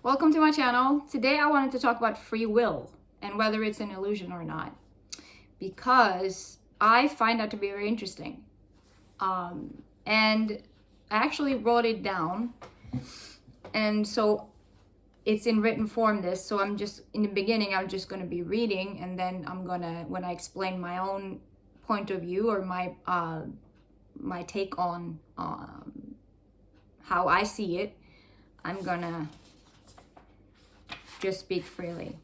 Welcome to my channel. Today I wanted to talk about free will and whether it's an illusion or not, because I find that to be very interesting. And I actually wrote it down, and so it's in written form this, so I'm just, in the beginning, I'm just going to be reading, and then I'm gonna, when I explain my own point of view or my take on how I see it, I'm gonna just speak freely.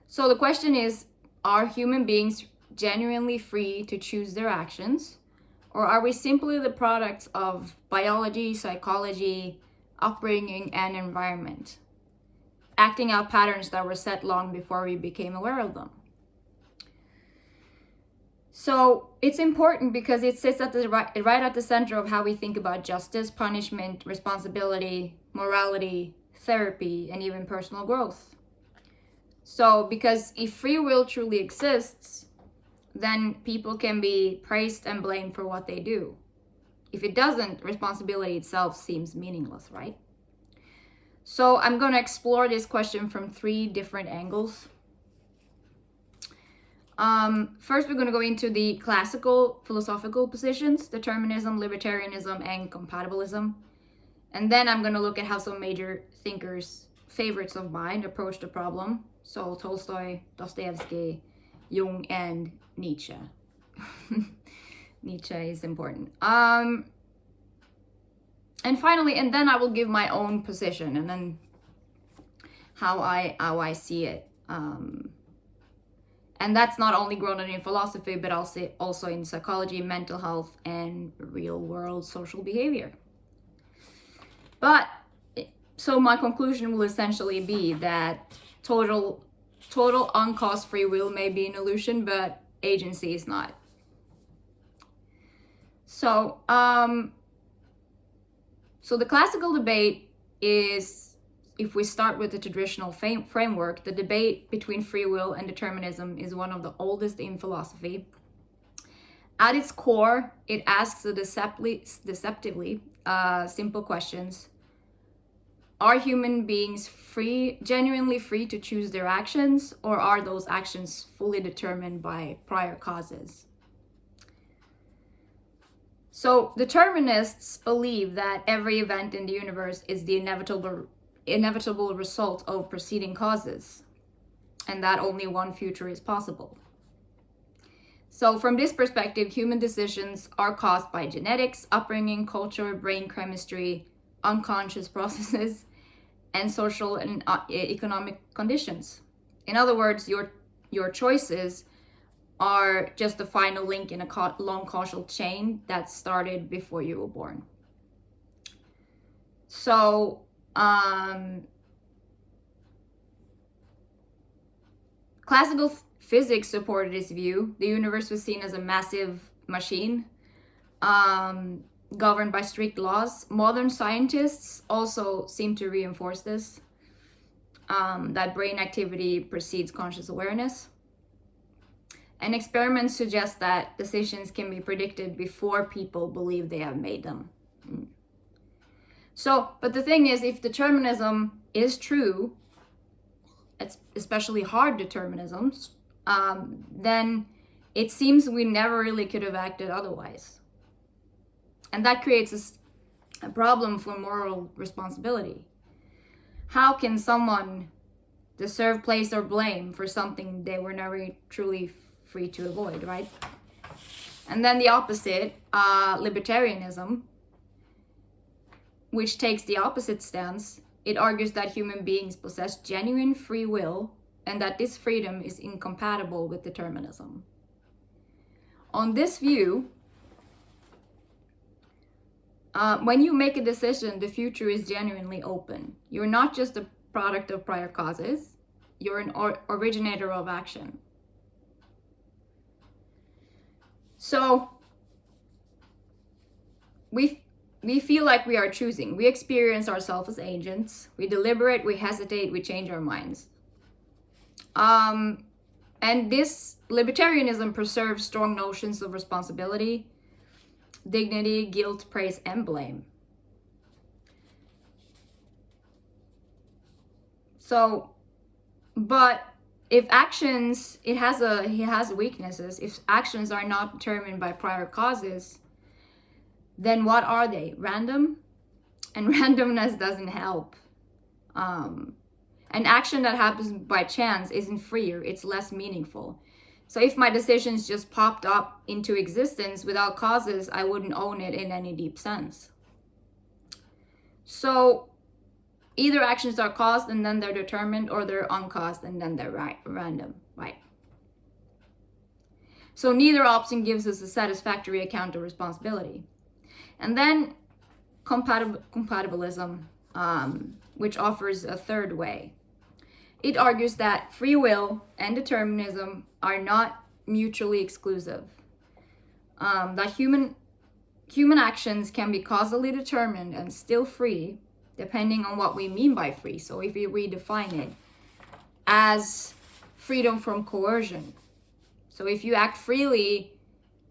So the question is, are human beings genuinely free to choose their actions, or are we simply the products of biology, psychology, upbringing, and environment, acting out patterns that were set long before we became aware of them? So it's important because it sits at the right at the center of how we think about justice, punishment, responsibility, morality, therapy, and even personal growth. So because if free will truly exists, then people can be praised and blamed for what they do. If it doesn't, responsibility itself seems meaningless, right? So I'm going to explore this question from 3 different angles. First, we're going to go into the classical philosophical positions: determinism, libertarianism, and compatibilism. And then I'm going to look at how some major thinkers, favorites of mine, approach the problem. So Tolstoy, Dostoevsky, Jung, and Nietzsche. Nietzsche is important. And finally, and then I will give my own position, and then how I see it. And that's not only grounded in philosophy, but also in psychology, mental health, and real-world social behavior. But, so my conclusion will essentially be that total uncaused free will may be an illusion, but agency is not. So, so the classical debate is, if we start with the traditional framework, the debate between free will and determinism is one of the oldest in philosophy. At its core, it asks the deceptively simple questions. Are human beings genuinely free to choose their actions, or are those actions fully determined by prior causes? So determinists believe that every event in the universe is the inevitable result of preceding causes, and that only one future is possible. So from this perspective, human decisions are caused by genetics, upbringing, culture, brain chemistry, unconscious processes, and social and economic conditions. In other words, your choices are just the final link in a long causal chain that started before you were born. So classical physics supported this view. The universe was seen as a massive machine, governed by strict laws. Modern scientists also seem to reinforce this, that brain activity precedes conscious awareness. And experiments suggest that decisions can be predicted before people believe they have made them. So, but the thing is, if determinism is true, it's especially hard determinisms, then it seems we never really could have acted otherwise. And that creates a problem for moral responsibility. How can someone deserve praise or blame for something they were never truly free to avoid, right? And then the opposite, libertarianism, which takes the opposite stance. It argues that human beings possess genuine free will and that this freedom is incompatible with determinism. On this view, when you make a decision, the future is genuinely open. You're not just a product of prior causes, you're an originator of action. So we feel like we are choosing. We experience ourselves as agents. We deliberate, we hesitate, we change our minds. And this libertarianism preserves strong notions of responsibility, dignity, guilt, praise, and blame. So, but if actions, it has weaknesses. If actions are not determined by prior causes, then what are they? Random? And randomness doesn't help. An action that happens by chance isn't freer, it's less meaningful. So if my decisions just popped up into existence without causes, I wouldn't own it in any deep sense. So either actions are caused and then they're determined, or they're uncaused and then they're random, right? So neither option gives us a satisfactory account of responsibility. And then compatibilism, which offers a third way. It argues that free will and determinism are not mutually exclusive. That human actions can be causally determined and still free, depending on what we mean by free. So if we redefine it as freedom from coercion. So if you act freely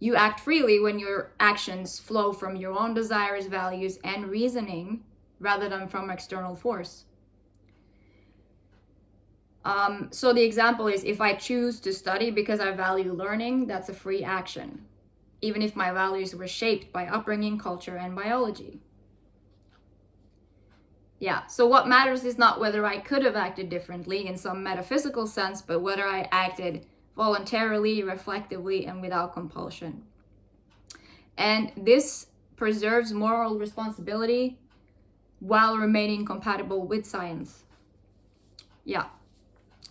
when your actions flow from your own desires, values, and reasoning rather than from external force. So the example is, if I choose to study because I value learning, that's a free action, even if my values were shaped by upbringing, culture, and biology. Yeah, so what matters is not whether I could have acted differently in some metaphysical sense, but whether I acted voluntarily, reflectively, and without compulsion. And this preserves moral responsibility while remaining compatible with science. Yeah.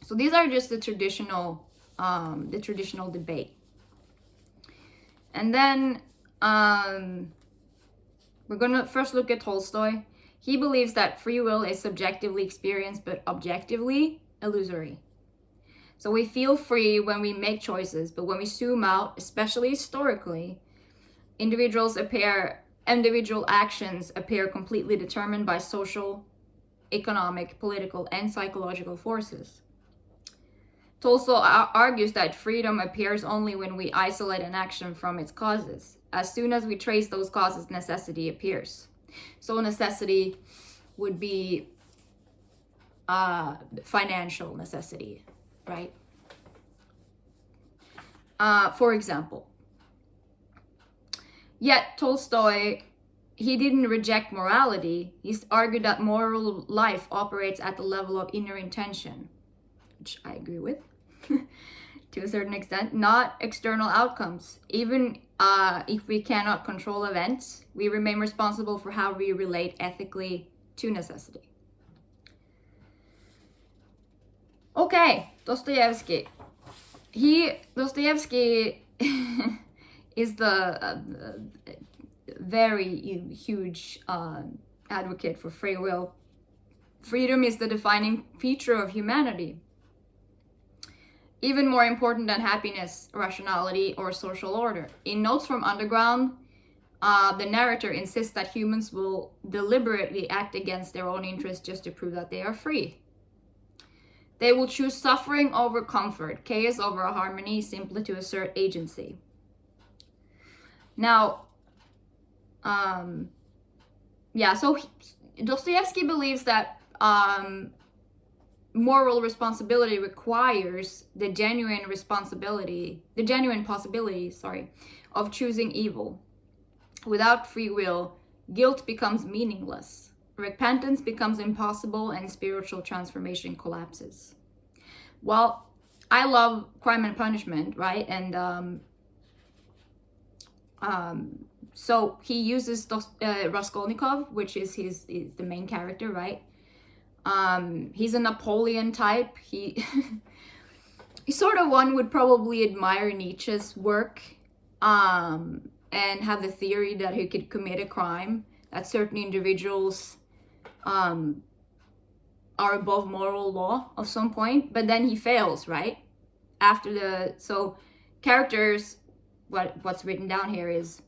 So these are just the traditional debate. And then we're gonna first look at Tolstoy. He believes that free will is subjectively experienced but objectively illusory. So we feel free when we make choices, but when we zoom out, especially historically, individual actions appear completely determined by social, economic, political, and psychological forces. Tolstoy argues that freedom appears only when we isolate an action from its causes. As soon as we trace those causes, necessity appears. So necessity would be financial necessity, right? For example. Yet Tolstoy, he didn't reject morality. He argued that moral life operates at the level of inner intention, which I agree with to a certain extent, not external outcomes. Even if we cannot control events, we remain responsible for how we relate ethically to necessity. Okay, Dostoevsky. Dostoevsky is the very huge advocate for free will. Freedom is the defining feature of humanity. Even more important than happiness, rationality, or social order. In Notes from Underground, the narrator insists that humans will deliberately act against their own interests just to prove that they are free. They will choose suffering over comfort, chaos over harmony, simply to assert agency. Now, so Dostoevsky believes that moral responsibility requires the genuine possibility, of choosing evil. Without free will, guilt becomes meaningless. Repentance becomes impossible and spiritual transformation collapses. Well, I love Crime and Punishment, right? And so he uses Raskolnikov, which is the main character, right? He's a Napoleon type. He he's sort of one would probably admire Nietzsche's work, and have the theory that he could commit a crime, that certain individuals are above moral law of some point, but then he fails, right? So characters, what's written down here is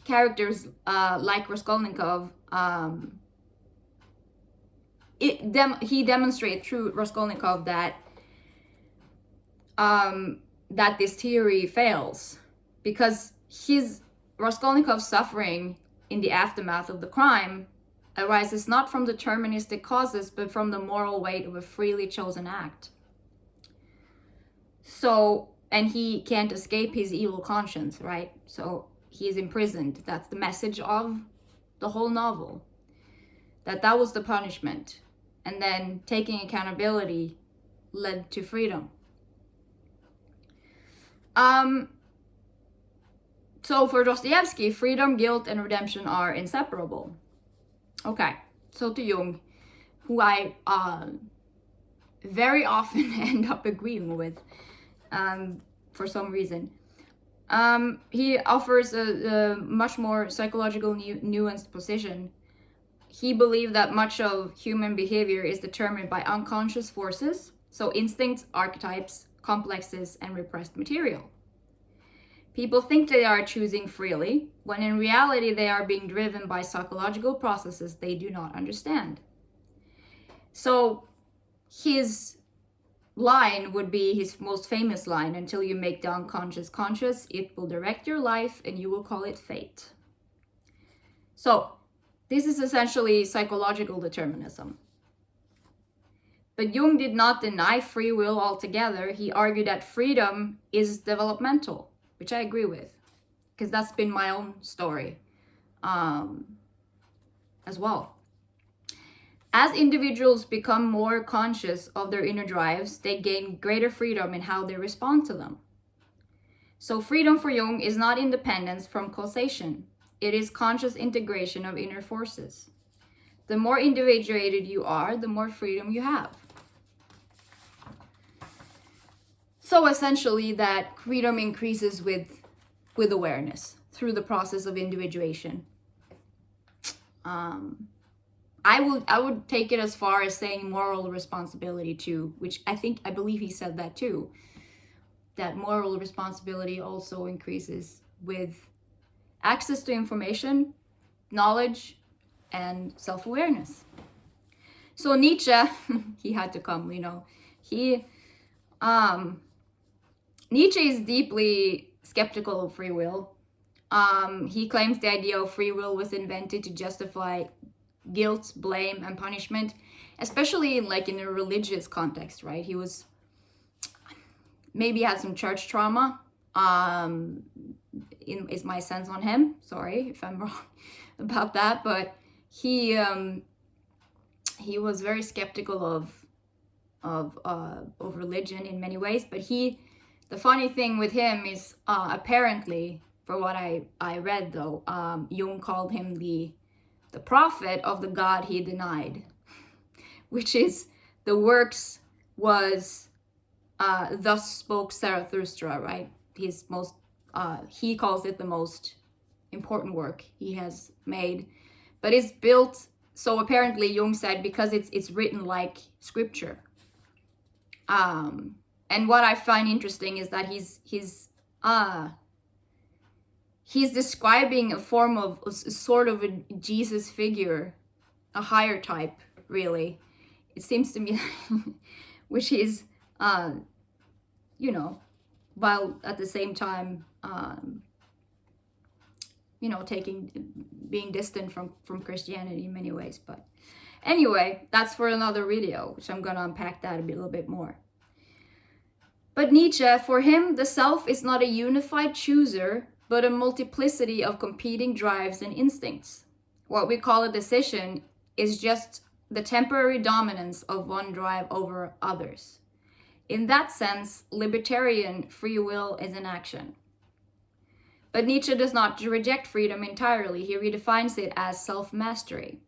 characters like Raskolnikov, he demonstrates through Raskolnikov that this theory fails, because Raskolnikov's suffering in the aftermath of the crime arises not from deterministic causes, but from the moral weight of a freely chosen act. So, and he can't escape his evil conscience, right? So he is imprisoned. That's the message of the whole novel. That was the punishment. And then taking accountability led to freedom. So for Dostoevsky, freedom, guilt, and redemption are inseparable. Okay, so to Jung, who I very often end up agreeing with for some reason. He offers a much more psychological nuanced position. He believed that much of human behavior is determined by unconscious forces, so instincts, archetypes, complexes, and repressed material. People think they are choosing freely, when in reality they are being driven by psychological processes they do not understand. So his line would be his most famous line: until you make the unconscious conscious, it will direct your life and you will call it fate. So this is essentially psychological determinism. But Jung did not deny free will altogether. He argued that freedom is developmental, which I agree with, because that's been my own story as well. As individuals become more conscious of their inner drives, they gain greater freedom in how they respond to them. So freedom for Jung is not independence from causation. It is conscious integration of inner forces. The more individuated you are, the more freedom you have. So essentially that freedom increases with awareness through the process of individuation. I would take it as far as saying moral responsibility too, which I believe he said that too, that moral responsibility also increases with access to information, knowledge, and self-awareness. So Nietzsche, he had to come, Nietzsche is deeply skeptical of free will. He claims the idea of free will was invented to justify guilt, blame, and punishment, especially in a religious context, right? He was maybe had some church trauma. Is my sense on him. Sorry if I'm wrong about that, but he was very skeptical of religion in many ways. But the funny thing with him is apparently, for what I read though, Jung called him the prophet of the God he denied, which is the works was thus spoke Zarathustra, right? His most he calls it the most important work he has made, but it's built. So apparently Jung said because it's written like scripture. And what I find interesting is that he's describing a form of sort of a Jesus figure, a higher type, really. It seems to me, which is, while at the same time, being distant from Christianity in many ways. But anyway, that's for another video, which I'm gonna unpack that a little bit more. But Nietzsche, for him, the self is not a unified chooser, but a multiplicity of competing drives and instincts. What we call a decision is just the temporary dominance of one drive over others. In that sense, libertarian free will is an action. But Nietzsche does not reject freedom entirely. He redefines it as self-mastery.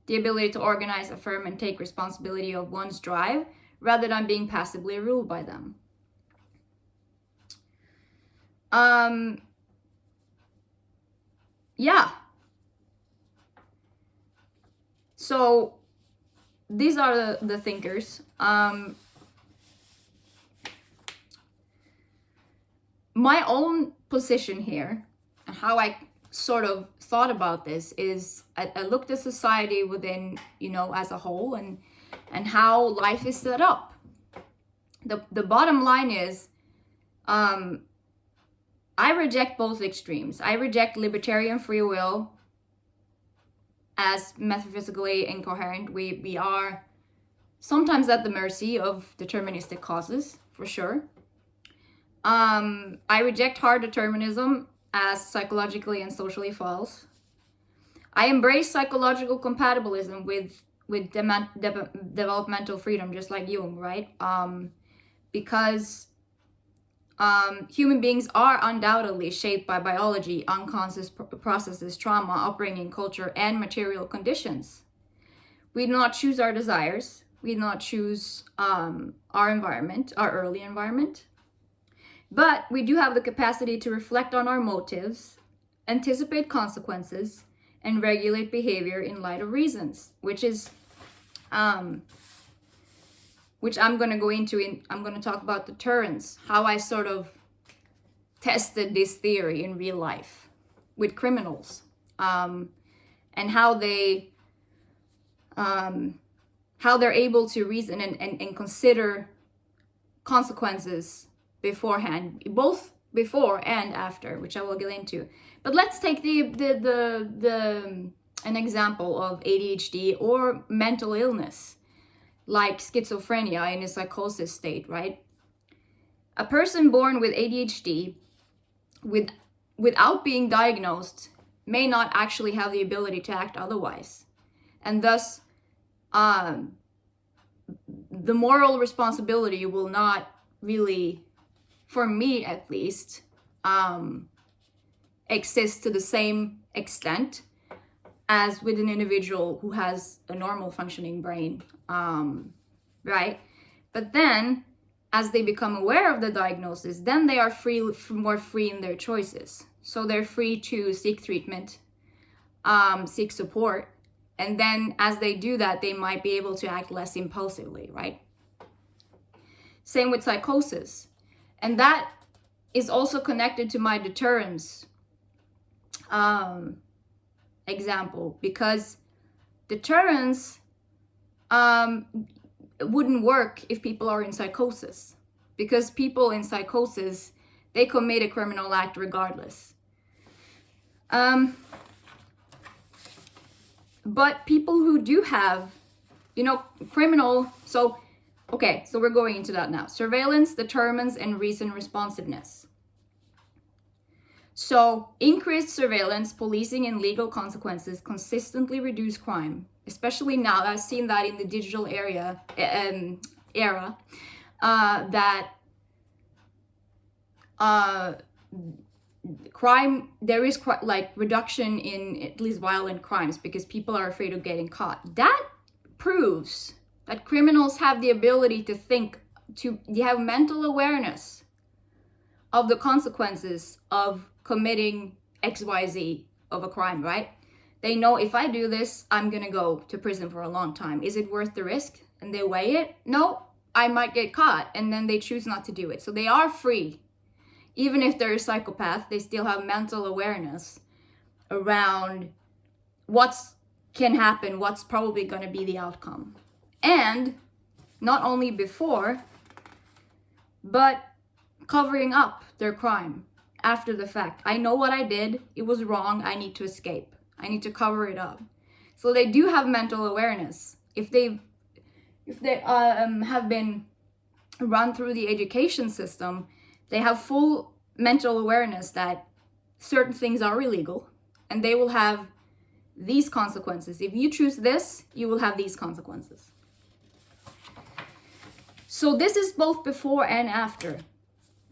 The ability to organize, affirm, and take responsibility of one's drive, rather than being passively ruled by them. Yeah. So these are the thinkers. My own position here, and how I sort of thought about this, is I looked at society within, as a whole, and how life is set up. The bottom line is, I reject both extremes. I reject libertarian free will as metaphysically incoherent. We are sometimes at the mercy of deterministic causes, for sure. I reject hard determinism as psychologically and socially false. I embrace psychological compatibilism with developmental freedom, just like Jung, right? Because human beings are undoubtedly shaped by biology, unconscious processes, trauma, upbringing, culture, and material conditions. We do not choose our desires. We do not choose our environment, our early environment. But we do have the capacity to reflect on our motives, anticipate consequences, and regulate behavior in light of reasons, which I'm going to go into. I'm going to talk about deterrence, how I sort of tested this theory in real life with criminals, and how they're able to reason and consider consequences beforehand, both before and after, which I will get into. But let's take an example of ADHD or mental illness, like schizophrenia in a psychosis state, right? A person born with ADHD without being diagnosed may not actually have the ability to act otherwise. And thus, the moral responsibility will not really, for me at least, exist to the same extent as with an individual who has a normal functioning brain, right? But then, as they become aware of the diagnosis, then they are more free in their choices. So they're free to seek treatment, seek support, and then as they do that, they might be able to act less impulsively, right? Same with psychosis. And that is also connected to my deterrence example, because deterrence wouldn't work if people are in psychosis, because people in psychosis, they commit a criminal act regardless. But people who do have, criminal, so we're going into that now. Surveillance, deterrence, and reason responsiveness. So increased surveillance, policing, and legal consequences consistently reduce crime, especially now. I've seen that in the digital era, that crime, there is reduction in at least violent crimes because people are afraid of getting caught. That proves that criminals have the ability to think, they have mental awareness of the consequences of committing XYZ of a crime, right? They know, if I do this, I'm gonna go to prison for a long time. Is it worth the risk? And they weigh it. No, I might get caught, and then they choose not to do it. So they are free. Even if they're a psychopath, they still have mental awareness around what's can happen, what's probably gonna be the outcome. And not only before, but covering up their crime after the fact. I know what I did. It was wrong. I need to escape. I need to cover it up. So they do have mental awareness. If they have been run through the education system, they have full mental awareness that certain things are illegal, and they will have these consequences. If you choose this, you will have these consequences. So this is both before and after.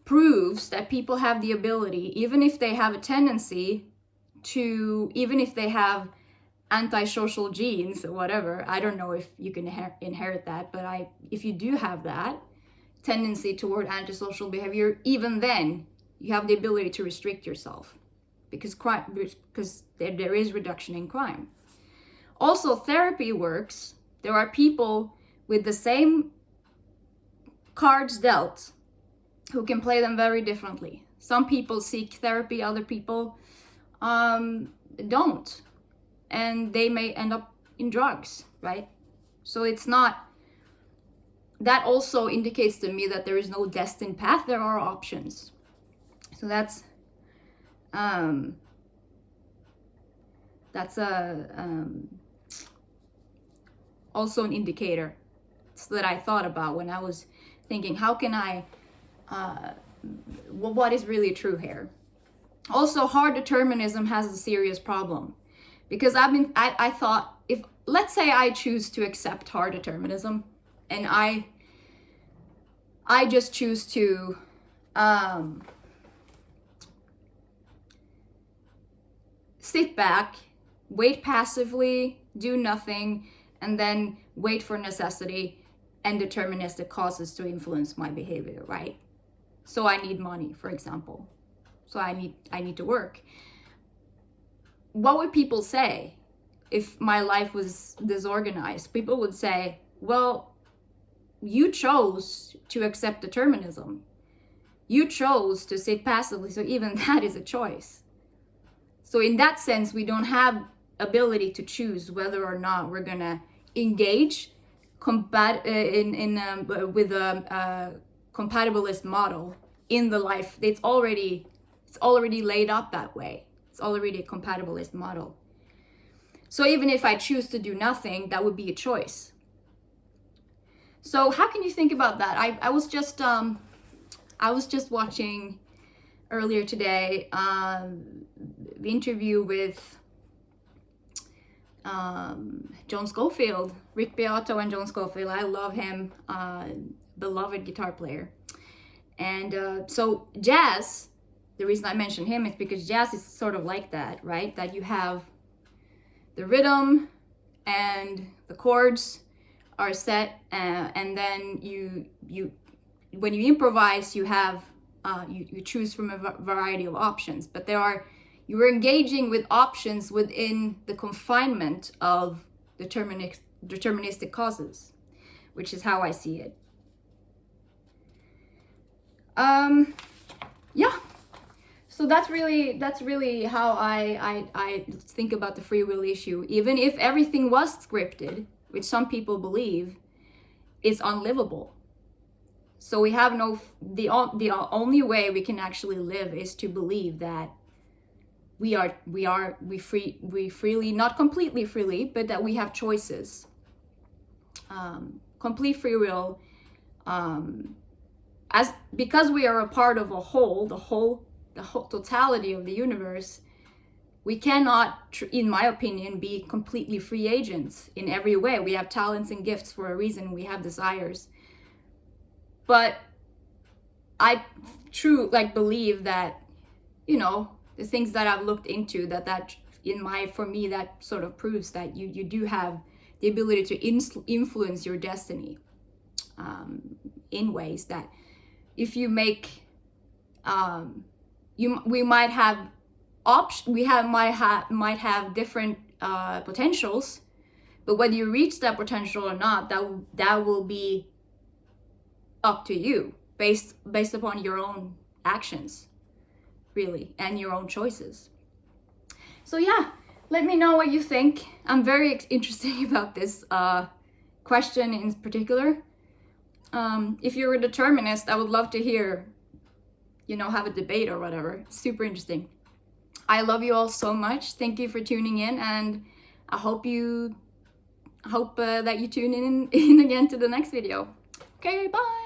Proves that people have the ability, even if they have a tendency to, even if they have antisocial genes or whatever, I don't know if you can inherit that, but if you do have that tendency toward antisocial behavior, even then you have the ability to restrict yourself because there is reduction in crime. Also, therapy works. There are people with the same cards dealt who can play them very differently. Some people seek therapy, other people don't. And they may end up in drugs, right? So it's not, that also indicates to me that there is no destined path, there are options. So that's That's a also an indicator that I thought about when I was thinking, how can I, what is really true here? Also, hard determinism has a serious problem, because I thought, if, let's say I choose to accept hard determinism, and I just choose to sit back, wait passively, do nothing, and then wait for necessity and deterministic causes to influence my behavior, right? So I need money, for example. So I need to work. What would people say if my life was disorganized? People would say, well, you chose to accept determinism. You chose to sit passively, so even that is a choice. So in that sense, we don't have ability to choose whether or not we're gonna engage with a compatibilist model in the life. It's already laid up that way. It's already a compatibilist model. So even if I choose to do nothing, that would be a choice. So how can you think about that? I was just watching earlier today the interview with John Scofield, Rick Beato and John Scofield. I love him, beloved guitar player. And so jazz, the reason I mention him is because jazz is sort of like that, right? That you have the rhythm and the chords are set, and then you when you improvise, you have you choose from a variety of options, but you are engaging with options within the confinement of deterministic causes, which is how I see it. Yeah. So that's really how I think about the free will issue. Even if everything was scripted, which some people believe, it's unlivable. So we have the only way we can actually live is to believe that we freely, not completely freely, but that we have choices. Complete free will, because we are a part of a whole, the whole totality of the universe. We cannot, in my opinion, be completely free agents in every way. We have talents and gifts for a reason. We have desires. But I believe that, the things that I've looked into, for me, that sort of proves that you do have the ability to influence your destiny in ways that, if you make, we might have might have different potentials, but whether you reach that potential or not, that will be up to you, based upon your own actions, really, and your own choices. So yeah, let me know what you think. I'm very interested about this question in particular. If you're a determinist, I would love to hear, have a debate or whatever. It's super interesting. I love you all so much. Thank you for tuning in, and I hope that you tune in again to the next video. Okay, bye.